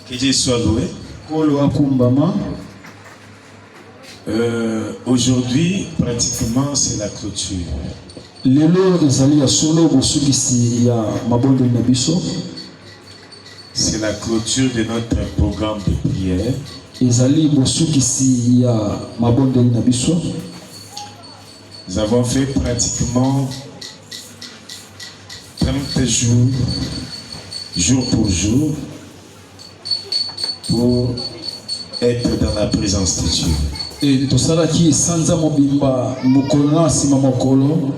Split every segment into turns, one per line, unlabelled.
Que Dieu soit loué. Aujourd'hui, pratiquement, c'est la clôture. C'est la clôture de notre programme de prière. Nous avons fait pratiquement 30 jours, jour pour jour, pour être dans la présence de Dieu.
Et tout ça qui sanza mobimba mukona sima mokolo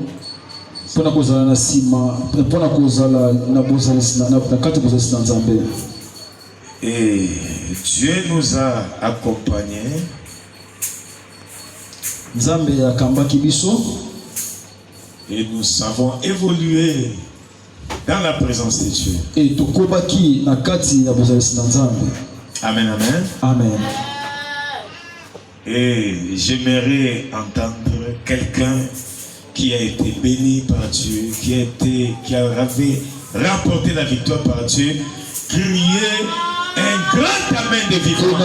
pona kozala na sima pona kozala na bozala na kati bozala nzambe.
Et Dieu nous a accompagnés.
Nzambe akambaki biso
et nous avons évolué dans la présence de Dieu.
Et tokobaki na kati ya bozala na nzambe.
Amen, amen.
Amen.
Et j'aimerais entendre quelqu'un qui a été béni par Dieu, qui a remporté la victoire par Dieu, crier un grand amen de victoire.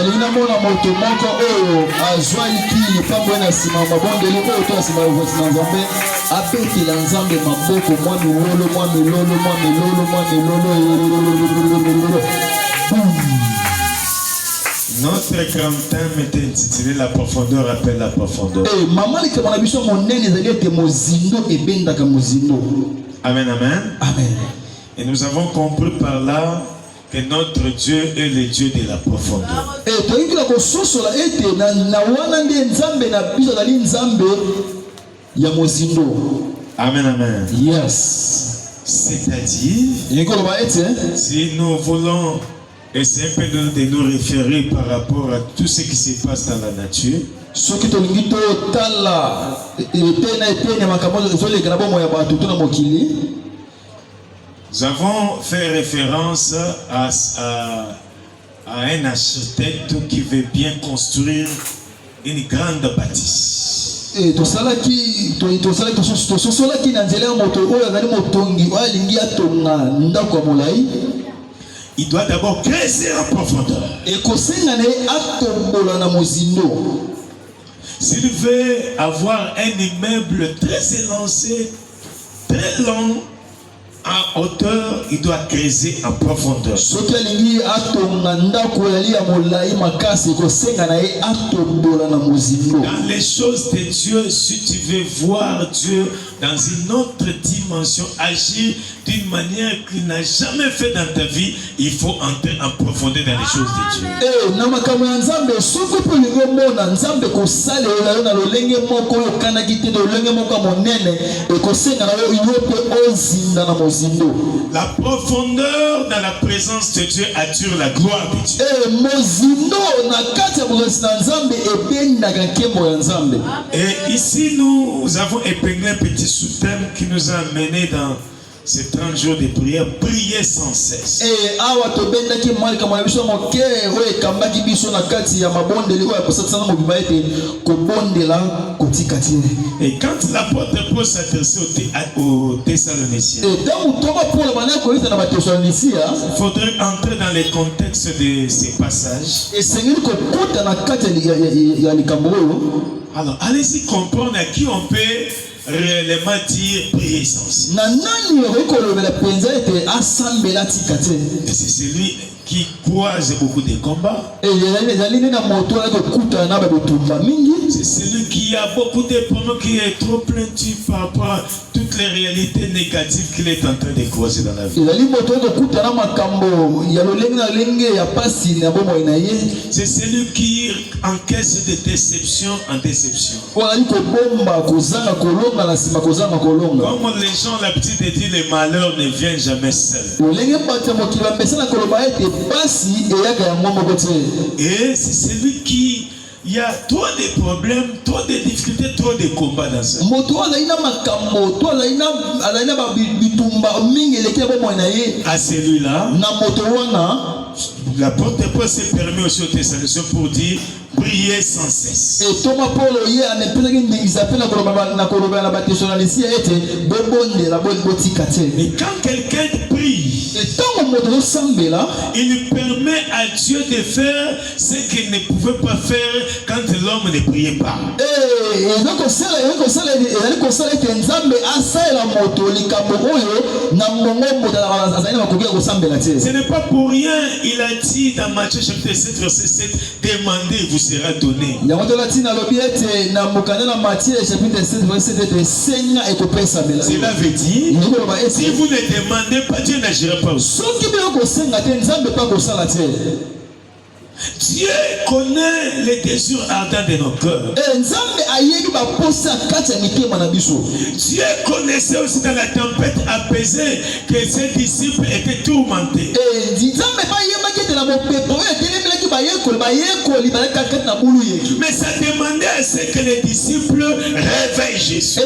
Notre grand thème était intitulé La profondeur appelle la profondeur. Amen, amen.
Amen.
Et nous avons compris par là que notre Dieu est le Dieu de la profondeur. Amen, amen.
Yes.
C'est-à-dire, si nous voulons essayer un peu de nous référer par rapport à tout ce qui se passe dans la nature, nous avons fait référence à un architecte qui veut bien construire une grande bâtisse. Il doit d'abord creuser en profondeur. S'il veut avoir un immeuble très élancé, très long, en hauteur, il doit creuser en profondeur. Dans les choses de Dieu, si tu veux voir Dieu dans une autre dimension, agir d'une manière qu'il n'a jamais fait dans ta vie, il faut entrer en profondeur dans les choses de Dieu. La profondeur dans la présence de Dieu attire la gloire de Dieu. Et ici, nous avons épinglé un petit sous-thème qui nous a amené dans ces 30 jours de prière, prier sans cesse. Et quand l'apôtre Paul s'adressait aux Thessaloniciens, il faudrait entrer dans les contextes de ces passages. Alors, allez-y comprendre à qui on peut réellement dire prier sans cesse. Et c'est celui qui croise beaucoup de combats. C'est celui qui a beaucoup de problèmes, qui est trop plaintif par rapport à toutes les réalités négatives qu'il est en train de croiser dans la vie. C'est celui qui encaisse de déception en déception. Comme les gens ont l'habitude de dire, les malheurs ne viennent jamais seuls. Et c'est celui qui, il y a trop de problèmes, trop de difficultés, trop de combats dans ça. À celui-là, l'apôtre Paul se permet aussi aux Thessaloniciens pour dire priez sans cesse.
Et Thomas Paul yé a ne peut pas s'appelle na koloba na Thessaloniciens était bobonde la bonne botika te.
Et quand quelqu'un prie,
et tant moto sambela,
il permet à Dieu de faire ce qu'il ne pouvait pas faire quand l'homme ne priait pas.
et donc ça que nzambe asala moto likambo oyo na mongo moto azali na kokia ko sambela te.
Ce n'est pas pour rien, il a dit dans Matthieu chapitre 7 verset 7, demandez et vous sera donné. Cela veut dire, si vous ne demandez pas, Dieu n'agira pas aussi. Dieu connaît les désirs ardents de nos cœurs. Dieu connaissait aussi dans la tempête apaisée que ses disciples étaient tourmentés. Mais ça demandait à ce que les disciples réveillent Jésus.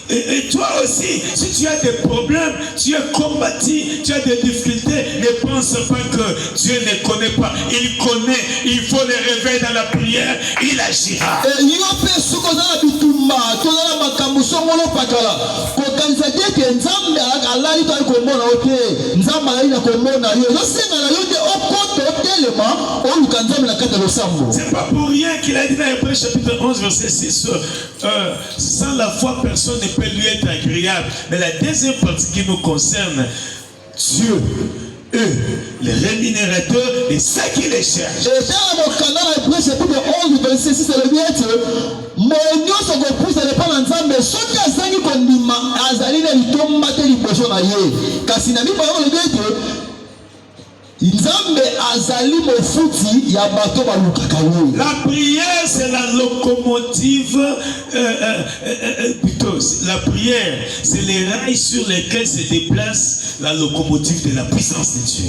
Et toi aussi, si tu as des problèmes, tu es combattu, tu as des difficultés, ne pense pas que Dieu ne connaît pas. Il connaît, il faut le réveiller dans la prière, il agira. C'est pas pour rien qu'il a dit dans Hébreux chapitre 11 verset 6, sans la foi personne ne peut lui être agréable. Mais la deuxième partie qui nous concerne, Dieu est le rémunérateur de ceux qui les cherchent. La prière c'est la locomotive, plutôt la prière c'est les rails sur lesquels se déplace la locomotive de la puissance de Dieu.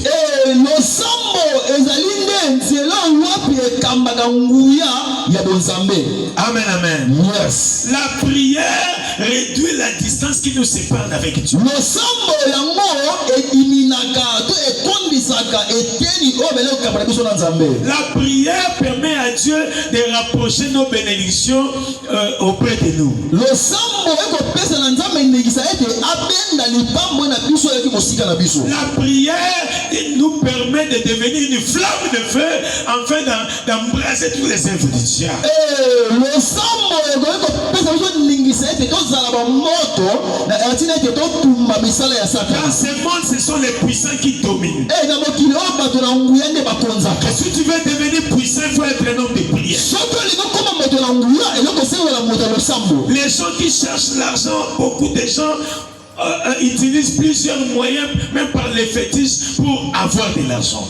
Amen, amen.
Yes.
La prière réduit la distance qui nous sépare avec Dieu. La prière permet à Dieu de rapprocher nos bénédictions auprès de nous. La prière nous permet de devenir une flamme de feu afin d'embraser tous les œuvres du diable. Dans ce monde, ce sont les puissants qui dominent. Et si tu veux devenir puissant, il faut être un homme de prière. Les gens qui cherchent l'argent, beaucoup de gens utilisent plusieurs moyens, même par les fétiches, pour avoir de l'argent.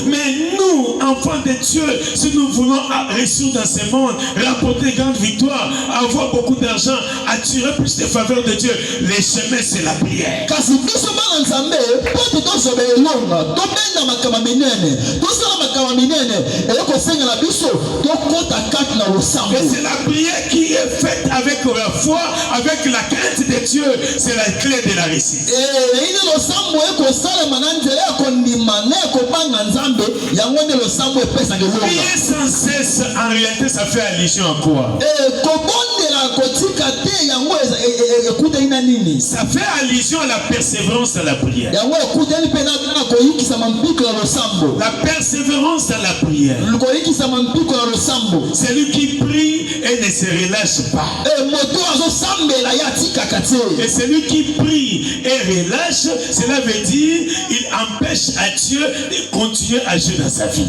Mais nous, enfants de Dieu, si nous voulons réussir dans ce monde, rapporter grande victoire, avoir beaucoup d'argent, attirer plus de faveurs de Dieu, les chemins c'est la prière. Mais c'est la prière qui est faite avec la foi, avec la crainte de Dieu. C'est la clé de la réussite. Prier sans cesse, en réalité, ça fait allusion à quoi? Ça fait allusion à la persévérance dans la prière. La persévérance dans la prière. Celui qui prie et ne se relâche pas. Et celui qui prie et relâche, cela veut dire il empêche à Dieu de continuer à jouer dans sa vie.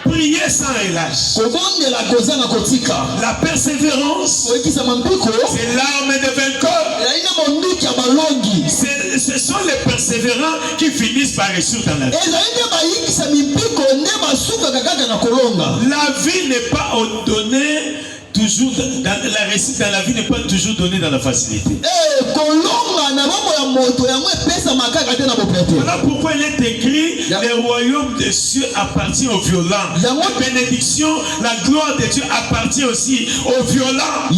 Prier sans relâche. La persévérance, c'est l'arme de vainqueur. Ce sont les persévérants qui finissent par réussir dans la vie. La vie n'est pas donnée toujours dans la réussite dans la vie n'est pas toujours donnée dans la facilité. Voilà pourquoi il est écrit, le royaume des cieux appartient aux violents. La bénédiction, la gloire de Dieu appartient aussi aux violents.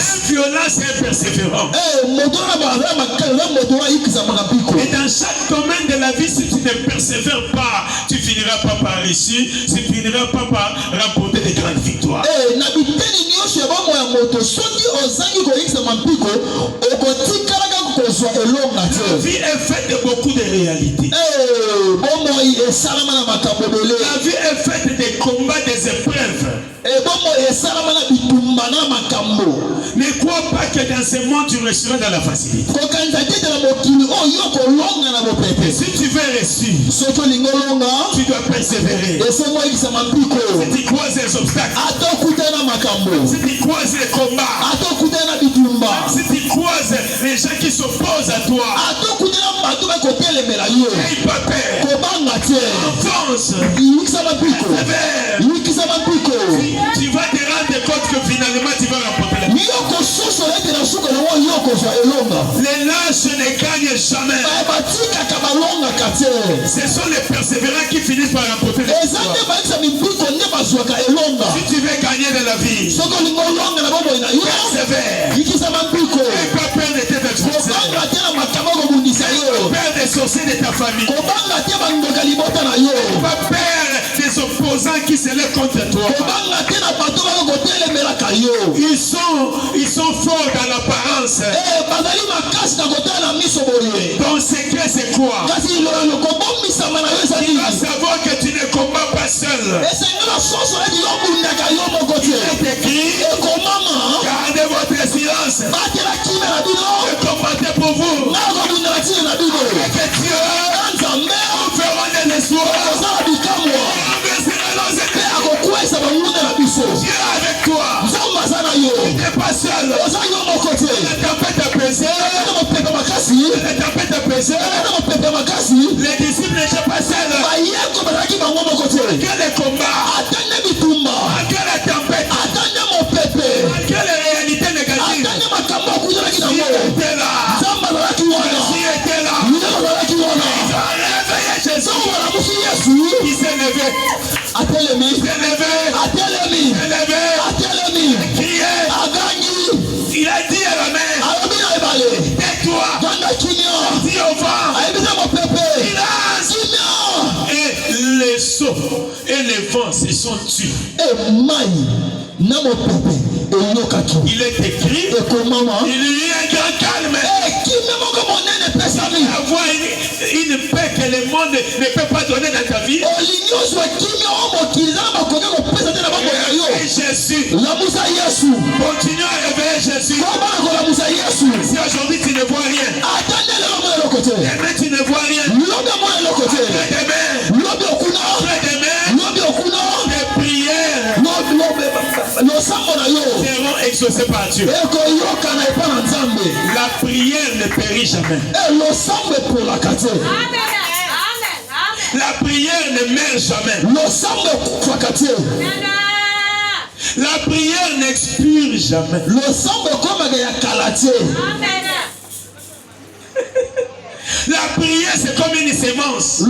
Un violent, c'est un persévérant. Et dans chaque domaine de la vie, si tu ne persévères pas, tu finiras pas par réussir, tu finiras pas par remporter des grandes victoires. La vie est faite de beaucoup de réalités. La vie est faite des combats, des épreuves. Ne crois pas que dans ce monde tu resteras dans la facilité. Et si tu veux réussir, tu dois persévérer. Si tu croises les obstacles, si tu croises les combats, si tu croises les gens qui s'opposent à toi, n'aie pas peur. Avance. Tu vas te rendre compte que finalement tu vas remporter la vie. Les lâches ne gagnent jamais. Ce sont les persévérants qui finissent par remporter la vie. Si tu veux gagner dans la vie, persévère. N'aie pas peur de tes adversaires. N'aie pas peur des sorciers de ta famille. N'aie pas peur des opposants qui se lèvent contre toi. Ils sont forts dans l'apparence. Ton secret c'est quoi? Tu vas savoir que tu ne combats pas seul. Il est écrit, gardez votre silence. Ne combattez pour vous. Avec Dieu, nous ferons des espoirs. Dieu est avec toi. Tu n'es pas seul. La tempête apaisée. La tempête apaisée. Les disciples n'étaient pas seuls. Quel est le combat? Quelle est la tempête? Quelle est la réalité négative? Dieu était là. Jésus était là. Ils ont réveillé Jésus. Il s'est levé. Il a dit à la mer, tais-toi, dis au vent, et les eaux et les vents se sont tués. Il est écrit, il y a un grand calme. Avoir une paix que le monde ne peut pas donner dans ta vie. Et Jésus, continue à réveiller Jésus. Si aujourd'hui tu ne vois rien, demain tu ne vois rien, tes prières seront exaucées par Dieu. La prière ne périt jamais. La prière ne meurt jamais. La prière n'expire jamais. La prière c'est comme une sémence.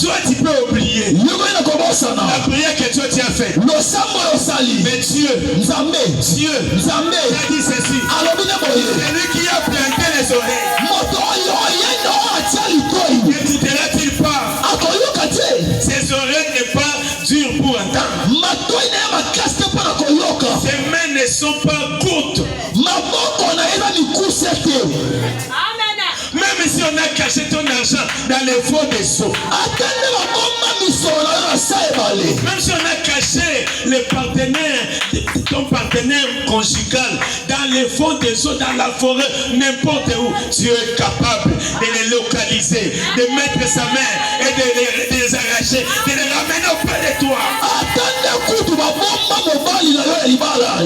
Toi tu peux oublier la prière que toi tu as faite. Mais Dieu a dit ceci. Celui qui a planté les oreilles, ne dit-il pas? Ses oreilles n'est pas dures pour entendre. Ses mains ne sont pas courtes. Même si on a caché ton argent dans les fonds des seaux, même si on a caché les partenaires, ton partenaire conjugal dans les fonds des seaux, dans la forêt, n'importe où, Dieu est capable de les localiser, de mettre sa main et de les arracher, de les ramener auprès de toi.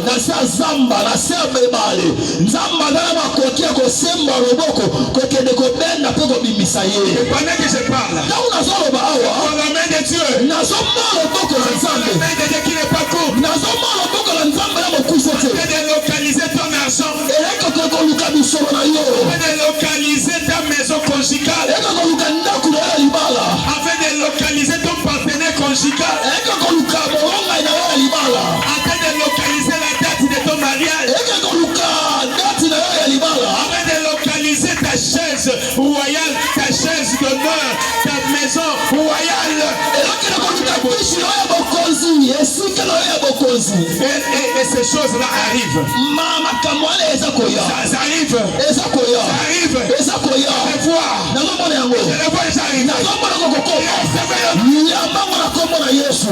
nasa zamba nasa bebale nzamba na makoki ko semba loboko ko kende ko benda pe ko bimisa ye.
Pendant que je parle,
Là on a zo ba awa.
dans la main de Dieu,
Nazo mo loboko na
dans la
nzambe.
main de Dieu qui n'est pas court,
Nazo mo loboko na nzambe na mokusete.
de localiser ton argent,
Eka ko luka bisolo na yo.
de localiser ta maison conjugale,
Eka ko luka ndaku na libala.
afin de localiser ton partenaire conjugal,
Eka ko luka bolonga na yo libala.
afin de localiser la date de ton mariage,
Eka ko luka dati na yo libala.
afin de localiser ta chaise royale, ta chaise d'honneur, ta maison royale.
Eka ko luka bishi na yo bokonzi. Esika na yo bokonzi.
Et ces choses-là arrivent.
Mama kamwale eza koya.
Ça arrive.
Eza koya.
Ça arrive.
Eza koya.
Je les vois.
Nazo mona yango.
Je les vois, ça arrive.
Nazo mona kokoko. Yamba mona kombo na Yesu.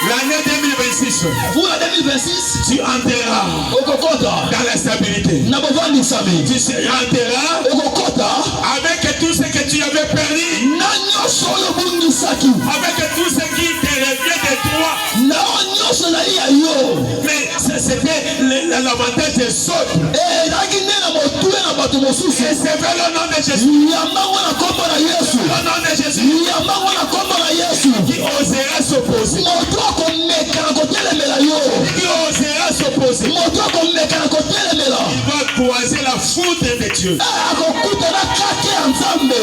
L'année 2026,
Pour la 2026,
tu entreras
okokota
dans la stabilité.
na bovandi sami.
Tu entreras
Okokota
avec tout ce que tu avais perdu,
na nyonso oyo bungisaki.
avec tout ce qui te revient de toi.
Na nyonso na ya yo.
Mais c'était l'avantage des autres.
Ezalaki nde na motuya na bato mosusu.
Et c'est vers le nom de Jésus.
Yambango na kombo na Yesu.
Le nom de Jésus
Yambango na kombo na Yesu.
qui osera s'opposer.
Moto akomeka na kotelemela yo.
Qui osera s'opposer.
Moto akomeka na kotelemela.
Il va croiser la foudre de Dieu.
Akokuta na kake ya Nzambe.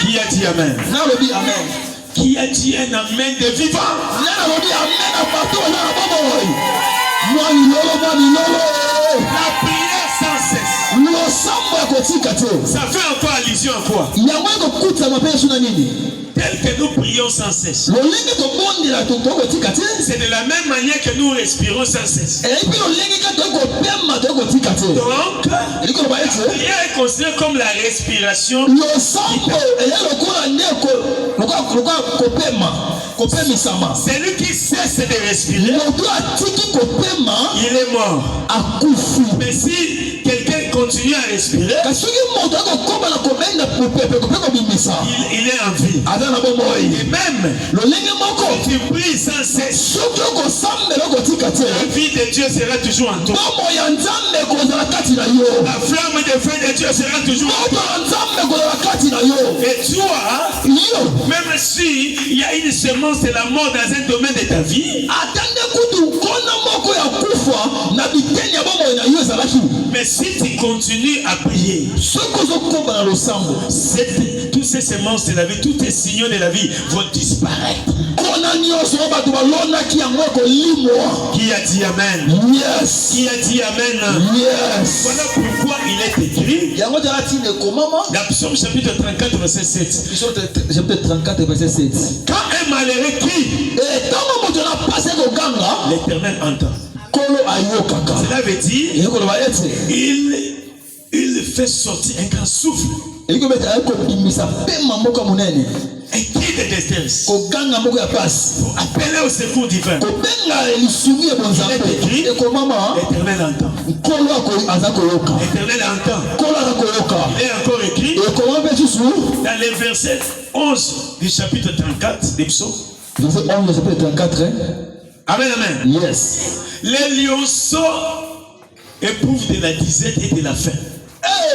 Qui a dit Amen?
Nalobi amen.
Qui a dit un Amen de vivant?
Nalobi amen na bato na boboy. Mwa milolo.
La prière sans cesse.
Losambo ya kotika te.
Ça fait encore allusion à quoi?
Yango ekokuta mape yesu na nini?
Tel que nous prions sans cesse.
Lolenge tobondela tokotika te.
C'est de la même manière que nous respirons sans cesse.
Epi lolenge ka tokopema tokotika te.
Donc,
Eliko loba
la
ete.
prière est considérée comme la respiration.
Losambo eya lokola ndeko lokola kopema. Kopemisama.
Celui qui cesse de respirer,
Moto atiki kopema
il est mort.
akufi.
Mais si quelqu'un continue à respirer,
Kasuki moto akokoma na kobenda pepe kobimisa.
il est en vie.
Aza na bomoi.
Et même,
Lolenge moko.
tu pries sans cesse.
Soki okosambela okotika te.
La vie de Dieu sera toujours en toi.
Bomoi ya Nzambe kozala kati na yo.
La flamme de feu de Dieu sera toujours en
Moto
toi.
ya Nzambe kozala kati na yo.
Et toi,
Yo.
même si il y a une semence de la mort dans un domaine de ta vie,
Atande kutu nkona moko ya kufa na biteni ya bomoi na yo ezalaki.
mais si tu continues à prier,
Soki ozokomba na losambo.
toutes ces semences de la vie, tous tes signaux de la vie vont disparaître.
Kona nyonso oyo bato balonaki yango ekolimwa.
Qui a dit Amen?
Yes.
Qui a dit Amen?
Yes.
Voilà pourquoi il est écrit
Yango tala tine komama.
dans Psaume chapitre 34, verset 7.
Chapitre 34 verset 7.
Quand un malheureux crie,
Ntango moto na pase koganga,
l'Éternel entend.
kolo ayokaka.
Cela veut dire,
Ekoloba ete.
il fait sortir un grand souffle,
Eliko beta ekobimisa pema moko monene.
un cri de détresse,
Koganga moko ya pasi.
pour appeler au secours divin.
Kobenga lisungi ya bonzambe. Ekomama.
L'Éternel entend.
Kolo aza koyoka.
L'Éternel entend.
Kolo aza koyoka.
Il est encore écrit
Ekoma mpe susu.
dans les versets 11 du chapitre 34 des psaumes.
Verset 11 chapitre 34.
Amen, amen.
Yes.
Les lionceaux éprouvent de la disette et de la faim.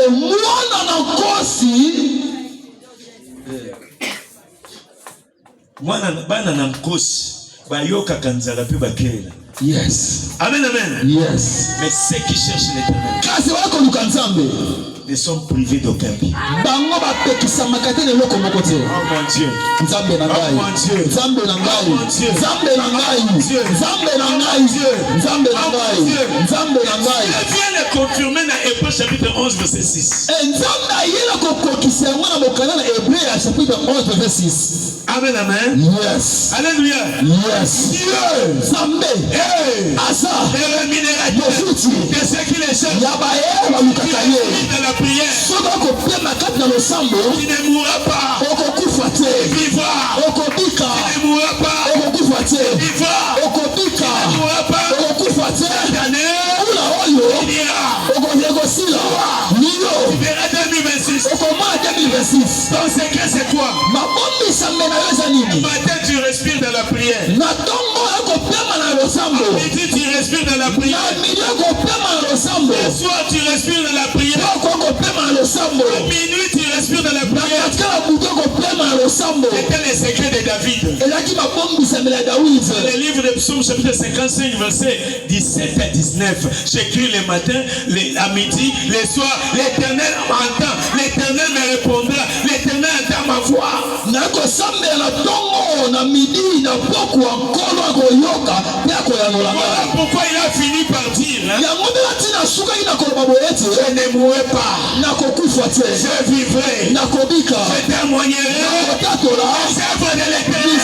Mwana na nkosi.
Bana na nkosi bayokaka nzala mpe bakelela.
Yes.
Amen, amen.
Yes.
Mais ceux qui cherchent l'Éternel
Kasi bakoluka Nzambe.
ne sont privés d'aucun bien.
Bango bapekisamaka te na eloko moko te.
Oh mon Dieu.
Nzambe na ngai.
Oh mon Dieu.
Nzambe na ngai.
Oh mon Dieu.
Nzambe na ngai.
Oh mon Dieu.
Nzambe na ngai. Nzambe na ngai. Nzambe na ngai.
Il vient le confirmer dans Hébreux chapitre 11 verset 6.
Nzambe ayela kokokisa yango na mokanda na Hébreu ya chapitre 11 verset 6.
Amen, amen.
Yes.
Alléluia.
Yes.
Dieu.
Nzambe.
Hey.
Asa.
Le rémunérateur
Mofuti.
de ceux qui les cherchent.
Ya baye balukaka ye.
Dans la prière.
Soki okopema kati na losambo.
Il ne mourra pas.
Okokufa te.
Vivra.
Okobika.
Il ne mourra pas.
Okokufa te.
Vivra.
Okobika.
Il ne mourra pas.
Okokufa te.
Cette année,
Ula oyo.
il ira.
Okosila. Niyo.
Il verra 2026.
Okomona 2026.
Ton secret c'est quoi?
Mabombisa mena yo eza nini?
Matin tu respires dans la prière. À midi, tu respires dans la prière. Le soir, tu respires dans la prière. À minuit, tu respires dans la prière. C'était les secrets de David. Dans le livre de Psaume chapitre 55, verset 17 à 19. J'écris le matin, à midi, le soir, l'Éternel m'entend. L'Éternel me répondra. L'Éternel entend ma voix. Voilà pourquoi il a fini par dire, je ne mourrai pas, je vivrai, je témoignerai les œuvres de l'Éternel.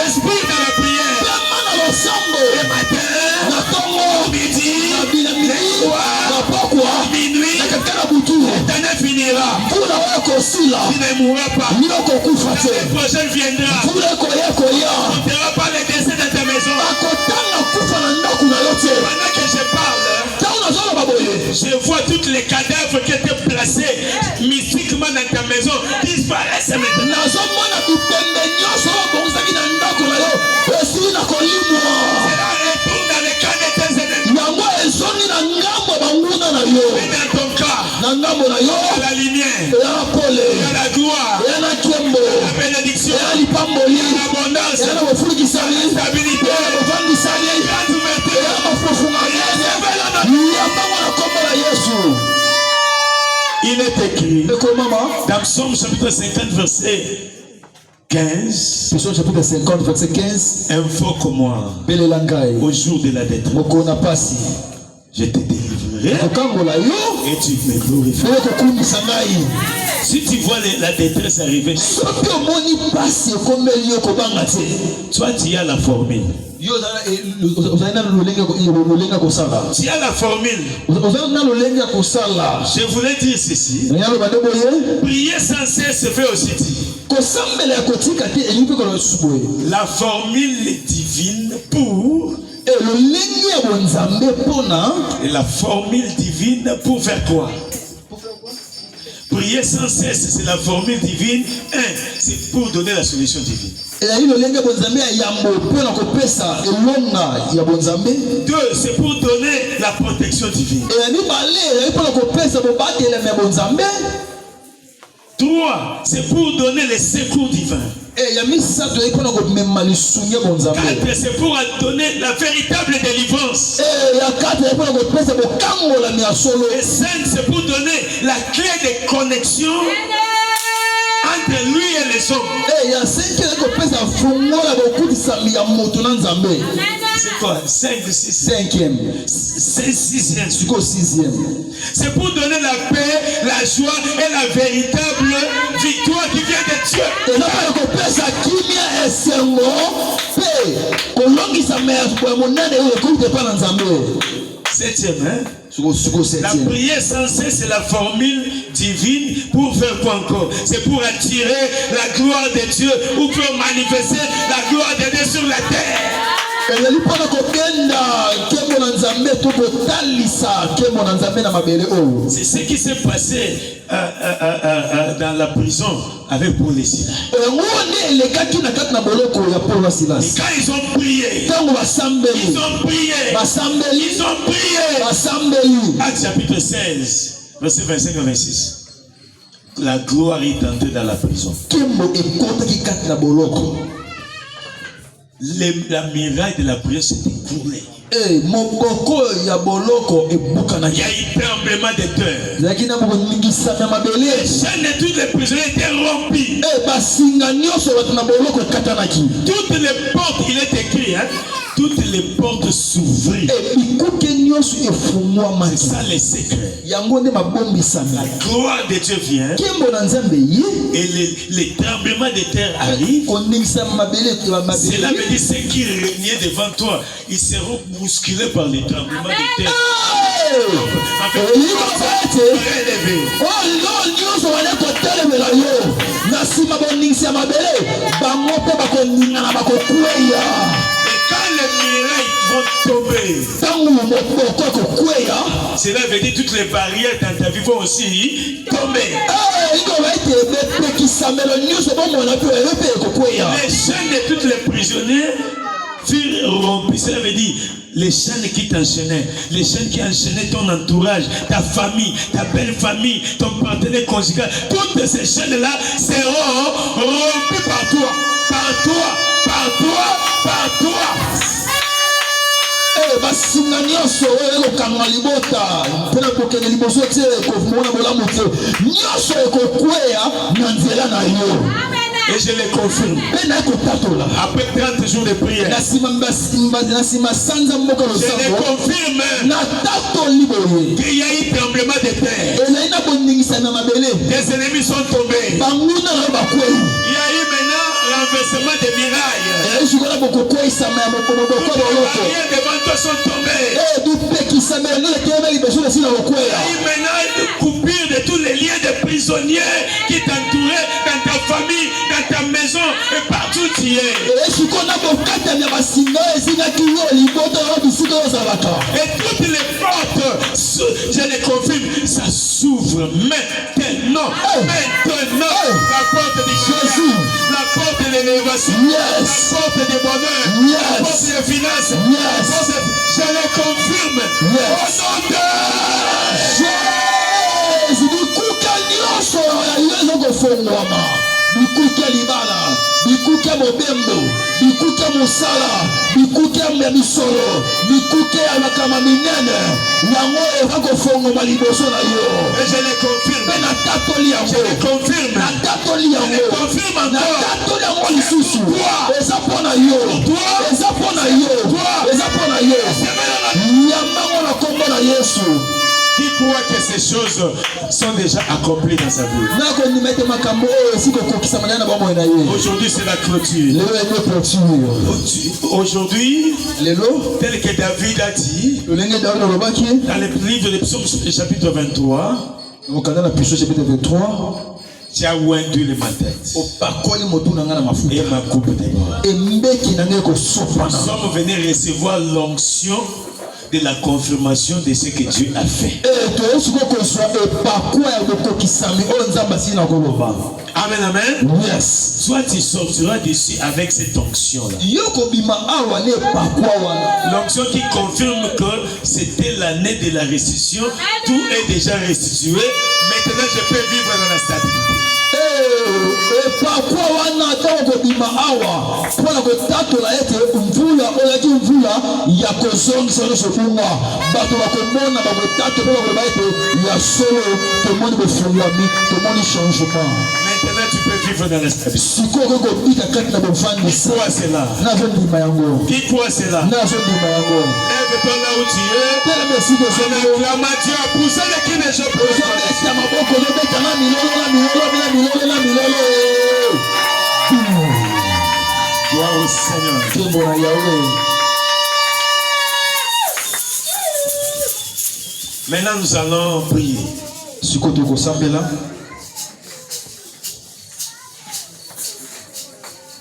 Respire dans la prière. Le matin, midi, le soir, minuit, l'Éternel finira. Tu ne mourras pas. L'année prochaine viendra. Tu ne monteras pas les décès de ta maison. Pendant que je parle, je vois tous les cadavres qui étaient placés mystiquement dans ta maison disparaissent maintenant. Cela retourne dans le cas de tes ennemis. Mais dans ton cas, à la lumière, à la gloire, à la bénédiction, à l'abondance, à la stabilité, à la il est écrit dans Psaume chapitre 50 verset 15.
Psaume chapitre 50 verset 15.
Invoque-moi au jour de la détresse. Je te délivrerai et tu me glorifieras. Si tu vois la détresse arriver, toi tu as la formule. Tu as la formule. Je voulais dire ceci. Prier sans cesse se fait aussi dire. La formule divine pour et la formule divine pour faire quoi? Prier sans cesse, c'est la formule divine. Un, c'est pour donner la solution divine. Deux, c'est pour donner la protection divine. Trois, c'est pour donner les secours divins. Quatre, c'est pour donner la véritable délivrance. Et cinq, c'est pour donner la clé de connexion entre lui et les hommes. C'est quoi? 5, 6, 5e. 6e. C'est pour donner la paix, la joie et la véritable victoire qui vient de Dieu. Septième, hein? La prière sans cesse, c'est la formule divine pour faire quoi encore? C'est pour attirer la gloire de Dieu ou pour manifester la gloire de Dieu sur la terre. C'est ce qui s'est passé dans la prison avec Paul et Silas. Et quand ils ont prié, Actes chapitre 16, verset 25 à 26. La gloire est entrée dans la prison. La miraille de la prière s'est écoulée. Il y a eu tremblement de terre. Les chaînes de tous les prisonniers étaient rompues. Toutes les portes, il est écrit, hein? Toutes les portes s'ouvrirent. C'est ça les secrets. La gloire de Dieu vient. Et les tremblements de terre arrivent. Cela veut dire ceux qui régnaient devant toi, ils seront bousculés par les tremblements de terre. Quand les mirailles vont tomber, cela veut dire toutes les barrières dans ta vie vont aussi tomber. chaînes de tous les prisonniers furent rompues. Cela veut dire les chaînes qui t'enchaînaient, les chaînes qui enchaînaient ton entourage, ta famille, ta belle famille, ton partenaire conjugal. Toutes ces chaînes-là seront rompues par toi, par toi, par toi, par toi.
basinga nyonso oyo ekokanga libota mpona kokende liboso te ekomona bolamu te nyonso ekokweya na nzela na yo.
Et je les confirme. Après 30 jours de prière, je les confirme qu'il y a eu tremblement de terre. Les ennemis sont tombés. Il y a eu maintenant renversement des murailles. Toutes les barrières devant toi sont tombées. Il y a eu maintenant une coupure de tous les liens de prisonniers qui t'entouraient dans ta famille, dans ta maison et partout tu es. Et toutes les portes, je les confirme, ça s'ouvre maintenant. Maintenant, la porte de Jésus, la porte de l'élévation, la porte du bonheur, la porte des finances, je les confirme. Au nom de
bikuki ya libala, bikuki ya mobembo, bikuki ya mosala, bikuki ya misolo, bikuki ya makama minene, yango ekakofongoma liboso na yo.
Et je les confirme.
Na tatoli yango.
Je les confirme.
Na tatoli yango.
Je les confirme encore.
Na tatoli yango lisusu. Eza pona yo. Eza pona yo. Eza pona yo. Yamango na kombo na Yesu.
Qui croit que ces choses sont déjà accomplies dans sa vie? Aujourd'hui, c'est la clôture. Aujourd'hui, tel que David a dit, dans le livre de Psaumes, chapitre 23, tu as oindu ma tête et ma coupe déborde. Nous sommes venus recevoir l'onction de la confirmation de ce que Dieu a fait. Amen, amen.
Yes.
Toi, tu sortiras d'ici avec cette onction-là. L'onction qui confirme que c'était l'année de la restitution. Tout est déjà restitué. Maintenant, je peux vivre dans la stabilité. Maintenant tu peux vivre dans la stabilité. Qui croit cela? Qui croit cela? Lève-toi là où tu es. Acclame à Dieu. Poussez les qui ne sont pas. Gloire au Seigneur. Maintenant nous allons prier.